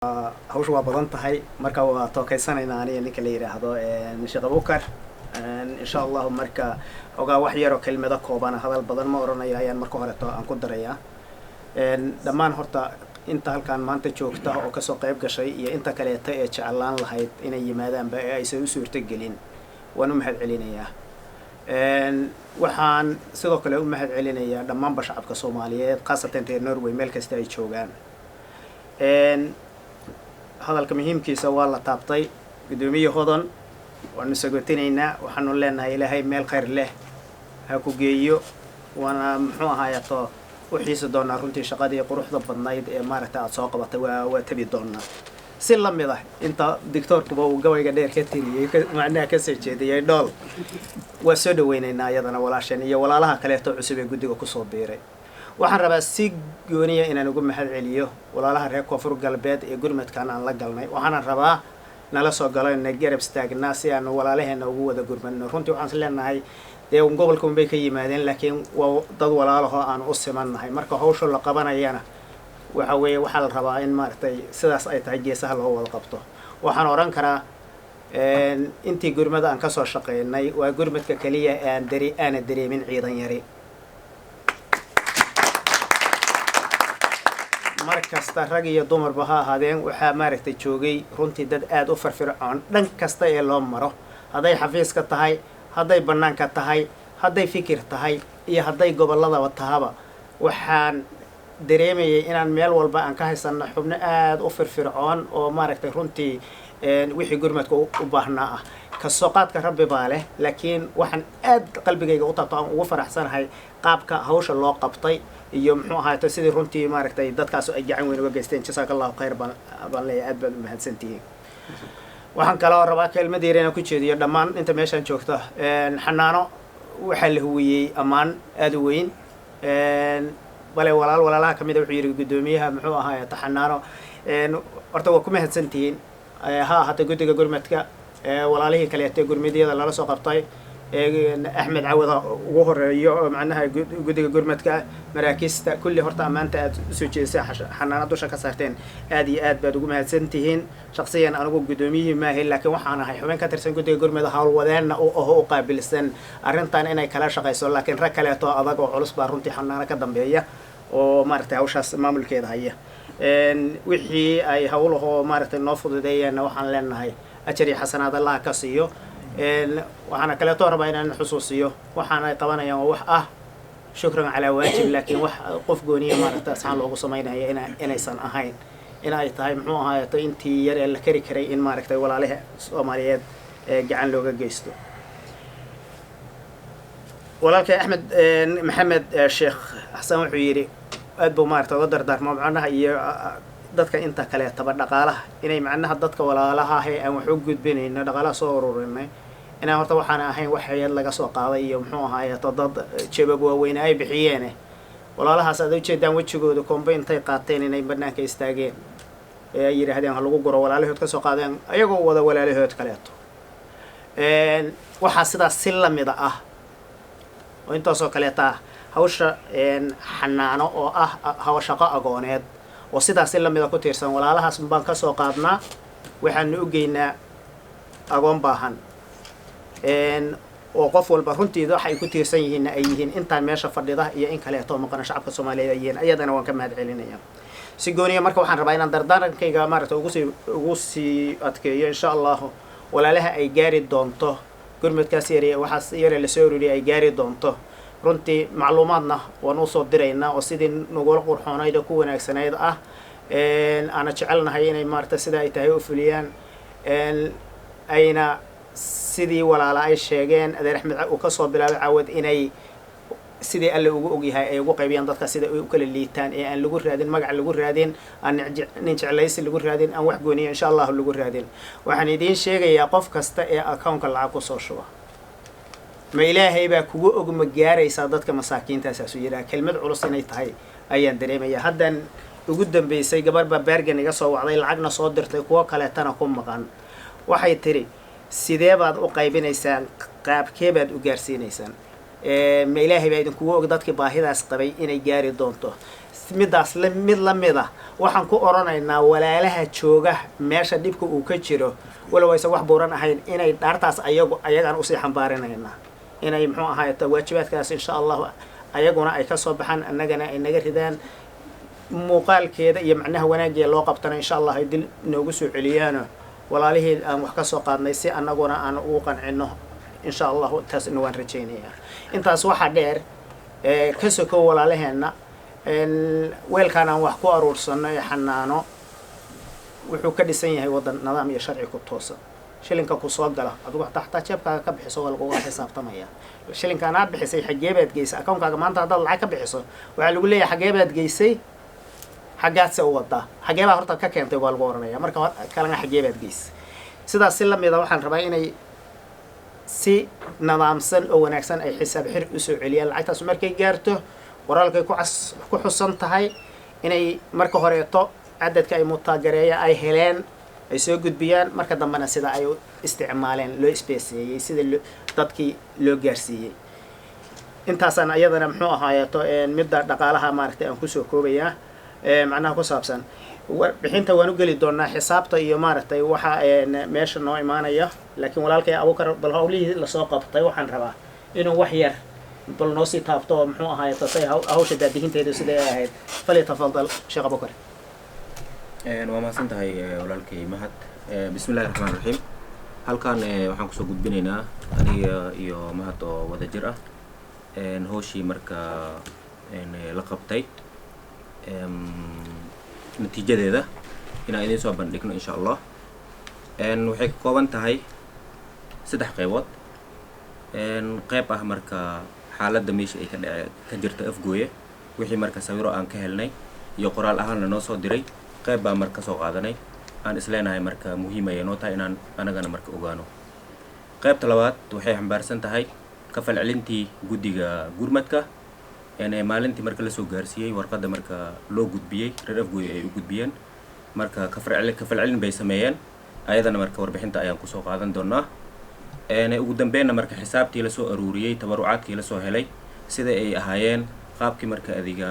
hawshu waa badan tahay marka waa tookaysanayna aniga ninka la yiraahdo Sheekh Abubakar insha Allah marka ogaa wax yar oo kelmado kooban hadal badan ma oranayo ayaan marka hore aan ku darayaa dhamaan horta inta halkaan maanta joogta oo ka soo qayb gashay iyo inta kale ee jeclaan lahayd inay yimaadaan ba ay soo suurto gelin waan u mahad celinayaa waxaan sidoo kale u mahad celinayaa dhamaan shacabka Soomaaliyeed qaasatan reer Norway meel kasta ay joogaan hadalka muhiimkiisa waa la taabtay gudoomiye hodan waanu sagootineynaa waxaanu leenahay ilaahay meel khayr leh ha ku geeyo wana muxuu ahaayato wixiisa doona runtii shaqadii quruxda badnayd ee maaragtay aad soo qabatay waa tabi doona si la mid ah inta doctorkuba uu gabayga dheer ka tiriyay macnaha ka soo jeediyay dhool waa soo dhaweynaynaa ayadana walaasheen iyo walaalaha kale ee cusub ee guddiga ku soo biiray waxaan rabaa si gooniya inaan ugu mahad celiyo walaalaha reer Koonfur Galbeed ee gurmadkan aan la galnay waxaan rabaa nala soo galayna garab istaagnaa si aan walaalaheena ugu wada gurmadno runtii waxaan leenahay ee gobolka Mumbai ka yimaadeen laakiin waa dad walaalaho aan u simannahay marka hawsha la qabanayana waxa la rabaa in maartay sidaas ay tahay geesaha loo wada qabto waxaan oran karaa intii gurmada aan ka soo shaqeynay waa gurmadka kaliya aan dareemin ciidan yari markasta rag iyo dumarba ha ahaadeen waxaa maaragtay joogay runtii dad aad u firfircoon dhan kasta ee loo maro haday xafiiska tahay haday banaanka tahay haday fikir tahay iyo haday gobolladaba tahaba waxaan dareemayay inaan meel walba aan ka haysano xubno aad u firfircoon oo maaragtay runtii wixii gurmadka u baahnaa ah ka soo qaadka rabbi baa leh laakiin waxaan aad qalbigayga u taabto aan ugu faraxsanahay qaabka hawsha loo qabtay iyo muxuu ahaato sidii runtii maaragtay dadkaas ay gacan weyn uga geysteen jazakallahu khayr baan leeyahay aad baad u mahadsantihiin waxaan kaloo rabaa kelmad yar inaan ku jeediyo dhammaan inta meeshaan joogta xanaano waxaa la huwiyey ammaan aad u weyn bale walaalaha kamid ah wuxuu yiri gudoomiyaha muxuu ahaato xanaano horta waa ku mahadsantihiin ha hata guddiga gurmadka walaalihii kale ee gurmadiyada lala soo qabtay أحمد عوض وهريو معناها جودي جورمتك مراكز كل هرتا أمانة سوتشي حنا ندوش كسرتين هذه بدو ما سنتين شخصيا أنا أقول قدومي ما هي لكن وحنا هاي حوين كترسن جودي جورمت هاول وذن أو قابل السن أرنتان أنا كلاش قيسول لكن ركلته أضاق وعلص بارنتي حنا كدم بيا ومرت عوشة مامل كده هي وحي أي هوله مرت النفط دي أنا وحنا لنا هاي أشري حسنات الله كسيو waxaana kale oo rabaa inaan xusuusiyo waxaana qabanayaan wax ah shukran ala waajib laakiin wax qof gooniyo maarta sax loogu sameeyay inaysan ahayn in ay tahay muxuu ahaato intii yar ee la kari karay in maaragtay walaalaha Soomaaliyeed gacan looga geysto walaalkay Axmed Maxamed Sheekh Xasan wuxuu yiri aad buu maarta uga dardaarmo macnaha iyo dadka inta kale taba dhaqaalaha inay macnaha dadka walaalaha aan wax u gudbinayno dhaqaalaha soo ururinay ina horta waxaan ahayn wax hay'ad laga soo qaaday iyo muxuu ahaayaa dad jabab waaweyn ay bixiyeen walaalahaas aad u jeedaan wajigooda komba intay qaateen inay banaanka istaageen ay yiraahdeen ha lagu guro walaalahood ka soo qaadeen ayagoo wada walaalahood kaleeto waxa sidaas si la mid ah oo intaas oo kaleeta hawsha xanaano oo ah hawsha aqooneed oo sidaas la mid ah ku tiirsan walaalahaas baan ka soo qaadnaa waxaan u geynaa aqoon baahan oo qof walba runtiida waxa ay ku tiirsan yihiin ay yihiin inta meesha fadhida iyo in kale oo maqan shacabka Soomaaliyeed ayeen ayadana waan ka mahad celinayaa si gooniya marka waxaan rabaa inaan dardaarankayga maaragtay ugu sii adkeeyo insha Allah walaalaha ay gaari doonto gurmadkaas waxaas yar la soo ururiyay ay gaari doonto runtii macluumaadna waan u soo diraynaa oo sidii nagula qurxoonayd ku wanaagsanayd ah ana jecelnahay inay maarta sida ay tahay u fuliyaan ayna sidii walaala ay sheegeen adeer Axmed uu ka soo bilaabay caawad inay sidii alle ugu ogyahay ay ugu qaybiyaan dadka sida ay u kala liitaan ee aan lagu raadin magac lagu raadin aan nin jeclaysi lagu raadin aan wax gooniyo insha Allah lagu raadin waxaan idin sheegayaa qof kasta ee account-ka lacag ku soo shuba ma ilaahay baa kugu og ma gaaraysa dadka masaakiinta asaas u yiraa kelmad culus inay tahay ayaan dareemayaa haddan ugu dambeysay gabar baa Bergen iga soo wacday lacagna soo dirtay kuwa kale tana ku maqan waxay tiri sidee baad u qaybinaysaan qaabkee baad u gaarsiinaysaan ma ilaahay baa idinkugu og dadkii baahidaas qabay inay gaari doonto midaas mid la mid ah waxaan ku oranaynaa walaalaha jooga meesha dhibka uu ka jiro walow aysan wax buuran ahayn inay dhaartaas ayagaan usii xambaarinaynaa inay muxuu ahaayta waajibaadkaas insha allahu ayaguna ay kasoo baxaan annagana ay naga ridaan muuqaalkeeda iyo macnaha wanaageeda loo qabtana insha allah ay dil noogu soo celiyaano walaalihii aan wax kasoo qaadnay si annaguna aan ugu qancino insha allahu taasna waan rajaynayaa intaas waxaa dheer ka sokow walaalaheenna weelkaan aan wax ku aruursano ee xanaano wuxuu ka dhisan yahay waddan nidaam iyo sharci ku toosan shilinka ku soo gala adigu xataa jeebkaaga ka bixiso waa laguga xisaabtamaya shilinkaan aad bixisay xagee baad geysay akoonkaaga maanta haddaad lacag ka bixiso waxaa lagu leeyahay xagee baad geysay xaggaadse u wadaa xagee baa horta ka keentay waa lagu oranaya marka kalena xagee baad geysay sidaas si lamida waxaan rabaa inay si nidaamsan oo wanaagsan ay xisaab xir usoo celiyaan lacagtaas markay gaarto qoraalkay ku xusan tahay inay marka horeeto cadadka ay mutaagareeya ay heleen ay soo gudbiyaan marka dambena sida ay isticmaaleen loo isbeeseeyey sida dadkii loo gaarsiiyey intaasaan iyadana muxuu ahaayeeto midda dhaqaalaha maaragtay aan kusoo koobayaa macnaha ku saabsan bixinta waan u geli doonaa xisaabta iyo maaragtay waxa meesha noo imaanaya laakiin walaalkay Abuukar bal hawlihii lasoo qabtay waxaan rabaa inuu wax yar bal noo sii taabto muxuu ahaayeeto say hawsha daadihinteedu siday ahayd falyatafadal sheekh Abuukar waa mahadsantahay walaalkay mahad bismillahi raxmaani raxiim halkan waxaan kusoo gudbinaynaa aniga iyo mahad oo wada jir ah hawshii marka la qabtay natiijadeeda inaan idiin soo bandhigno insha allah waxay ka kooban tahay 3 qaybood qayb ah marka xaaladda meesha ay ka jirta afgooye wixii marka sawiro aan ka helnay iyo qoraal ahaan noo soo diray qayb baa marka soo qaadanay aan isleenahay marka muhiim ay noo tahay inaan anagana marka ogaano qaybta labaad waxay xambaarsan tahay ka falcelintii guddiga gurmadka maalintii marka la soo gaarsiiyey warqadda marka loo gudbiyey reer afgooye ay u gudbiyeen marka ka falcelin bay sameeyeen ayadana marka warbixinta ayaan kusoo qaadan doonaa ugu dambeynna marka xisaabtii la soo aruuriyey tabarucaadkii la soo helay sida ay ahaayeen qaabkii marka adiga